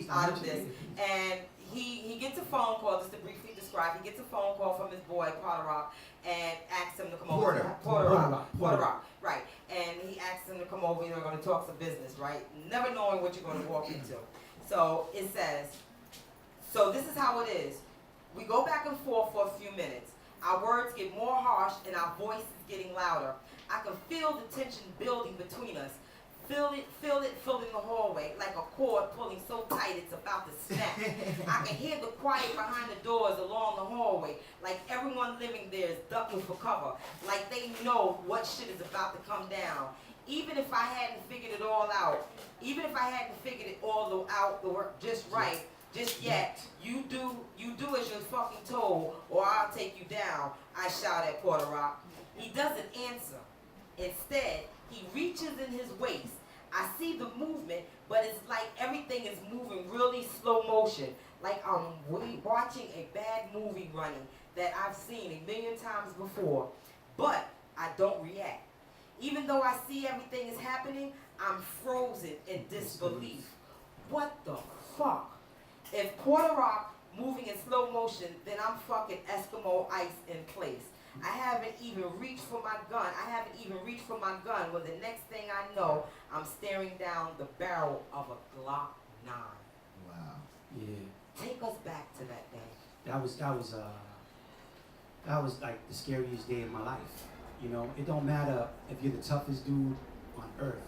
out of this. And he gets a phone call, just to briefly describe, he gets a phone call from his boy, Porter Rock, and asks him to come over. Porter Rock, right. And he asks him to come over, they're going to talk some business, right? Never knowing what you're going to walk into. So it says, so this is how it is. We go back and forth for a few minutes. Our words get more harsh and our voice is getting louder. I can feel the tension building between us. Feel it filling the hallway like a cord pulling so tight it's about to snap. I can hear the quiet behind the doors along the hallway, like everyone living there is ducking for cover, like they know what shit is about to come down. Even if I hadn't figured it all out, even if I hadn't figured it all out, the work just right, just yet, you do as you're fucking told, or I'll take you down, I shout at Porter Rock. He doesn't answer. Instead, he reaches in his waist. I see the movement, but it's like everything is moving really slow motion, like I'm watching a bad movie running that I've seen a million times before, but I don't react. Even though I see everything is happening, I'm frozen in disbelief. What the fuck? If Porter Rock moving in slow motion, then I'm fucking Eskimo ice in place. I haven't even reached for my gun. When the next thing I know, I'm staring down the barrel of a Glock 9. Wow. Yeah. Take us back to that day. That was like the scariest day of my life. You know, it don't matter if you're the toughest dude on earth.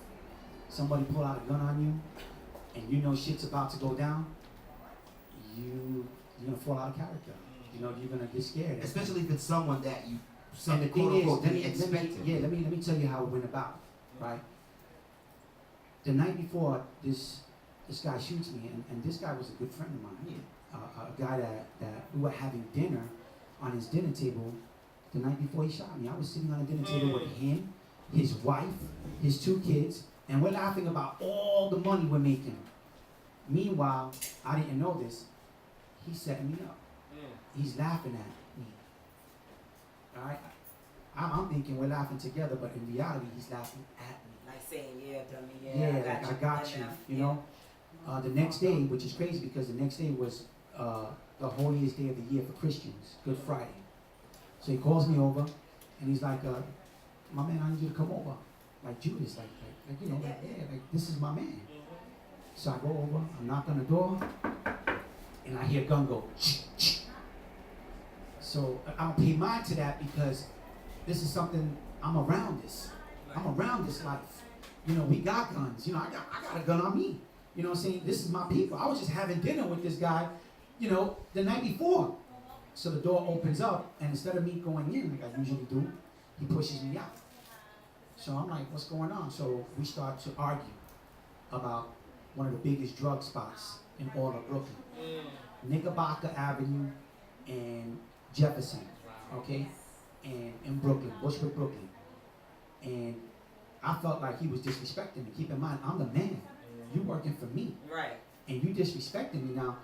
Somebody pull out a gun on you, and you know shit's about to go down. You're gonna fall out of character. You know, you're gonna get scared. Especially if it's someone that you And the thing is, didn't expect. let me tell you how it went about. Right. The night before, this guy shoots me, and this guy was a good friend of mine. A guy that we were having dinner on his dinner table the night before he shot me. I was sitting on a dinner table with him, his wife, his 2 kids, and we're laughing about all the money we're making. Meanwhile, I didn't know this. He's setting me up. He's laughing at me. All right? I'm thinking we're laughing together, but in reality, he's laughing at me. Like saying, yeah, dummy, Yeah, I got you, you know? The next day, which is crazy because the next day was the holiest day of the year for Christians, Good Friday. So he calls me over, and he's like, my man, I need you to come over. Like Judas, like this is my man. So I go over, I knock on the door, and I hear a gun go, So I don't pay mind to that because this is something, I'm around this. I'm around this life. You know, we got guns. You know, I got a gun on me. You know what I'm saying? This is my people. I was just having dinner with this guy, you know, the night before. So the door opens up, and instead of me going in like I usually do, he pushes me out. So I'm like, what's going on? So we start to argue about one of the biggest drug spots in all of Brooklyn. Knickerbocker Avenue and Jefferson, okay? And in Brooklyn, Bushwick, Brooklyn. And I felt like he was disrespecting me. Keep in mind, I'm the man. You working for me. Right. And you disrespecting me. Now,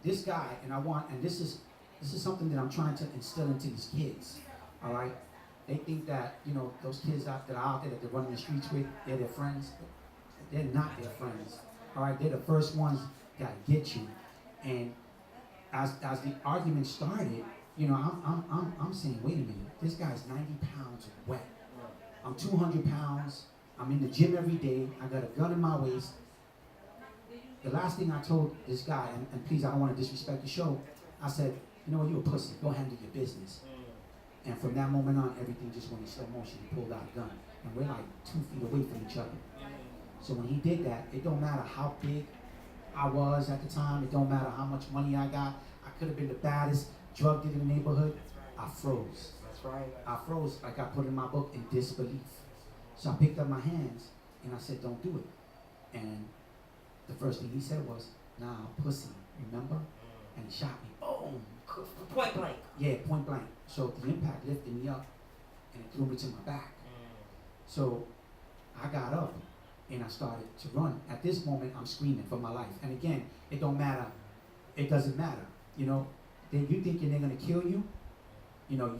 this guy, and this is something that I'm trying to instill into these kids, all right? They think that, you know, those kids that are out there that they're running the streets with, they're their friends. They're not their friends, all right? They're the first ones that get you. And as the argument started, you know, I'm saying, wait a minute, this guy's 90 pounds wet. I'm 200 pounds. I'm in the gym every day. I got a gun in my waist. The last thing I told this guy, and please, I don't want to disrespect the show, I said, you know what, you a pussy. Go handle your business. And from that moment on, everything just went in slow motion. He pulled out a gun. And we're like 2 feet away from each other. So when he did that, it don't matter how big I was at the time. It don't matter how much money I got. I could have been the baddest drug dealer in the neighborhood. I froze. That's right. I froze, like I put in my book, in disbelief. So I picked up my hands and I said, don't do it. And the first thing he said was, nah, pussy, remember? And he shot me. Boom. Point blank. Yeah, point blank. So the impact lifted me up and it threw me to my back. So I got up and I started to run. At this moment, I'm screaming for my life. And again, it don't matter. It doesn't matter. You know, you thinking they're gonna kill you, you know,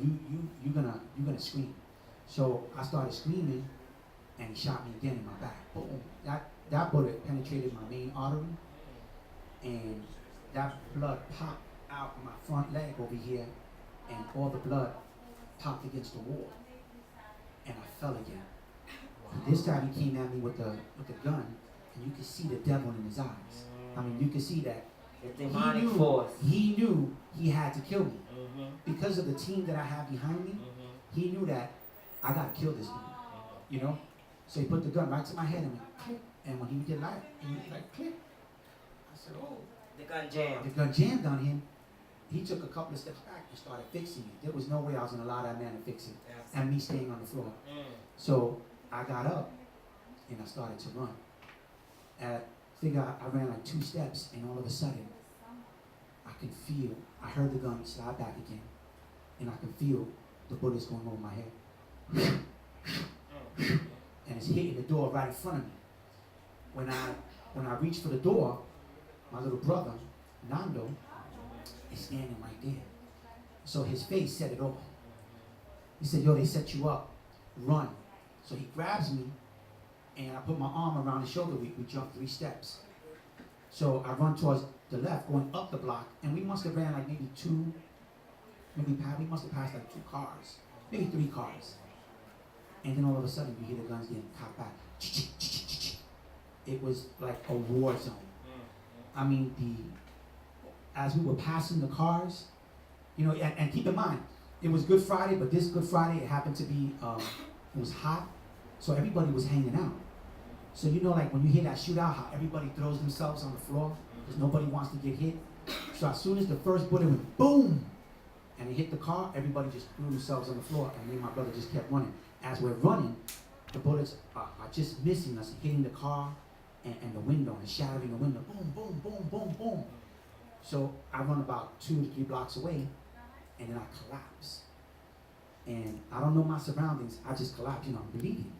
you're gonna scream. So I started screaming, and he shot me again in my back. Boom! That bullet penetrated my main artery, that blood popped out my front leg over here, and all the blood popped against the wall, and I fell again. This time he came at me with the gun, and you could see the devil in his eyes. I mean, you could see that The demonic force. he knew he had to kill me. Because of the team that I have behind me, he knew that I gotta kill this dude. You know? So he put the gun right to my head and went click. And when he did like, he was like click. I said, oh. The gun jammed. The gun jammed on him. He took a couple of steps back and started fixing it. There was no way I was gonna allow that man to fix it. And me staying on the floor. So I got up and I started to run. And I ran like 2 steps, and all of a sudden I heard the gun slide back again, and I could feel the bullets going over my head. And it's hitting the door right in front of me. When I reached for the door, my little brother, Nando, is standing right there. So his face said it all. He said, yo, they set you up, run. So he grabs me, and I put my arm around his shoulder. We jumped 3 steps. So I run towards the left, going up the block, and we must have ran like maybe we must have passed like 2 cars, maybe 3 cars. And then all of a sudden, you hear the guns getting cocked back. It was like a war zone. I mean, as we were passing the cars, you know, and keep in mind, it was Good Friday, but this Good Friday, it happened to be, it was hot, so everybody was hanging out. So you know, like when you hear that shootout, how everybody throws themselves on the floor because nobody wants to get hit. So as soon as the first bullet went boom, and it hit the car, everybody just threw themselves on the floor, and me and my brother just kept running. As we're running, the bullets are just missing us, hitting the car and the window and shattering the window. Boom, boom, boom, boom, boom. So I run about 2 to 3 blocks away, and then I collapse. And I don't know my surroundings. I just collapse. You know, I'm bleeding.